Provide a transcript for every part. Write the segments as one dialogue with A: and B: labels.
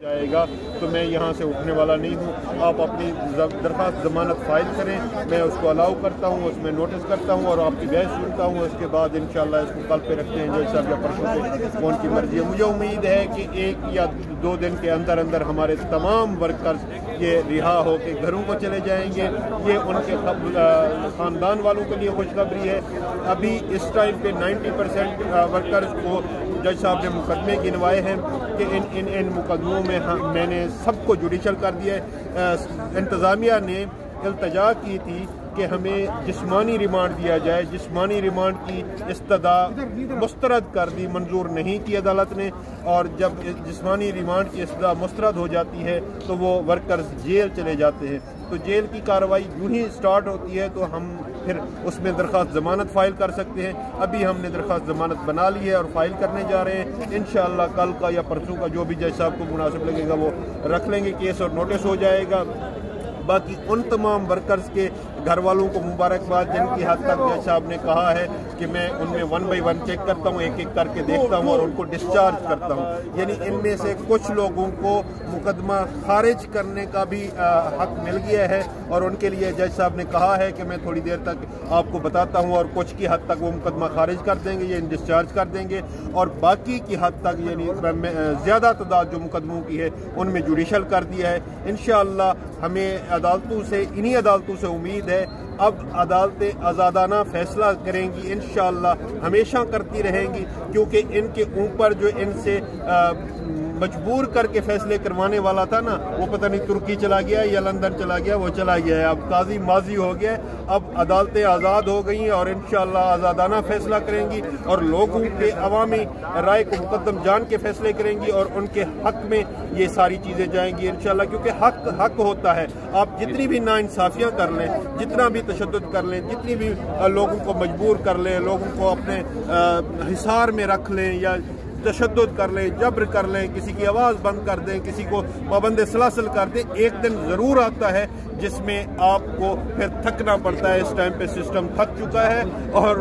A: جائے گا تو میں یہاں سے اٹھنے والا نہیں ہوں. آپ اپنی درخواست ضمانت فائل کریں, میں اس کو الاؤ کرتا ہوں, اس میں نوٹس کرتا ہوں اور آپ کی بحث سنتا ہوں. اس کے بعد انشاءاللہ اس کو کل پہ رکھتے ہیں جج صاحب یا پرسوں پہ, کون کی مرضی ہے. مجھے امید ہے کہ 1 یا 2 دن کے اندر اندر ہمارے تمام ورکرز یہ رہا ہو کے گھروں کو چلے جائیں گے. یہ ان کے خاندان والوں کے لیے خوشخبری ہے. ابھی اس ٹائم پہ 90% ورکرز کو جج صاحب نے مقدمے گنوائے ہیں کہ ان مقدموں میں نے سب کو جوڈیشل کر دیا ہے. انتظامیہ نے التجا کی تھی کہ ہمیں جسمانی ریمانڈ دیا جائے. جسمانی ریمانڈ کی استدعا مسترد کر دی, منظور نہیں کی عدالت نے. اور جب جسمانی ریمانڈ کی استدعا مسترد ہو جاتی ہے تو وہ ورکرز جیل چلے جاتے ہیں. تو جیل کی کارروائی یوں ہی سٹارٹ ہوتی ہے تو ہم پھر اس میں درخواست ضمانت فائل کر سکتے ہیں. ابھی ہم نے درخواست ضمانت بنا لی ہے اور فائل کرنے جا رہے ہیں. انشاءاللہ کل کا یا پرسوں کا جو بھی جج صاحب کو مناسب لگے گا وہ رکھ لیں گے کیس اور نوٹس ہو جائے گا. باقی ان تمام ورکرز کے گھر والوں کو مبارکباد جن کی حد تک جج صاحب نے کہا ہے کہ میں ان میں 1 بائی 1 چیک کرتا ہوں, ایک ایک کر کے دیکھتا ہوں اور ان کو ڈسچارج کرتا ہوں. یعنی ان میں سے کچھ لوگوں کو مقدمہ خارج کرنے کا بھی حق مل گیا ہے اور ان کے لیے جج صاحب نے کہا ہے کہ میں تھوڑی دیر تک آپ کو بتاتا ہوں, اور کچھ کی حد تک وہ مقدمہ خارج کر دیں گے یا ڈسچارج کر دیں گے, اور باقی کی حد تک یعنی زیادہ تعداد جو مقدموں کی ہے ان میں جوڈیشل کر دیا ہے. انشاءاللہ ہمیں انہی عدالتوں سے امید ہے. اب عدالتیں آزادانہ فیصلہ کریں گی, انشاءاللہ ہمیشہ کرتی رہیں گی, کیونکہ ان کے اوپر جو ان سے مجبور کر کے فیصلے کروانے والا تھا نا, وہ پتہ نہیں ترکی چلا گیا یا لندن چلا گیا, وہ چلا گیا ہے. اب قاضی ماضی ہو گیا ہے. اب عدالتیں آزاد ہو گئی ہیں اور انشاءاللہ آزادانہ فیصلہ کریں گی اور لوگوں کے عوامی رائے کو مقدم جان کے فیصلے کریں گی اور ان کے حق میں یہ ساری چیزیں جائیں گی انشاءاللہ, کیونکہ حق ہوتا ہے. آپ جتنی بھی ناانصافیاں کر لیں, جتنا بھی تشدد کر لیں, جتنی بھی لوگوں کو مجبور کر لیں, لوگوں کو اپنے حصار میں رکھ لیں یا تشدد کر لیں, جبر کر لیں, کسی کی آواز بند کر دیں, کسی کو پابند سلاسل کر دیں, ایک دن ضرور آتا ہے جس میں آپ کو پھر تھکنا پڑتا ہے. اس ٹائم پہ سسٹم تھک چکا ہے اور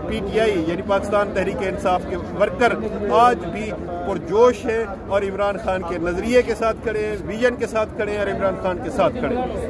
A: پی ٹی آئی یعنی پاکستان تحریک انصاف کے ورکر آج بھی پرجوش ہیں اور عمران خان کے نظریے کے ساتھ کھڑے ہیں, ویژن کے ساتھ کھڑے ہیں اور عمران خان کے ساتھ کھڑے ہیں.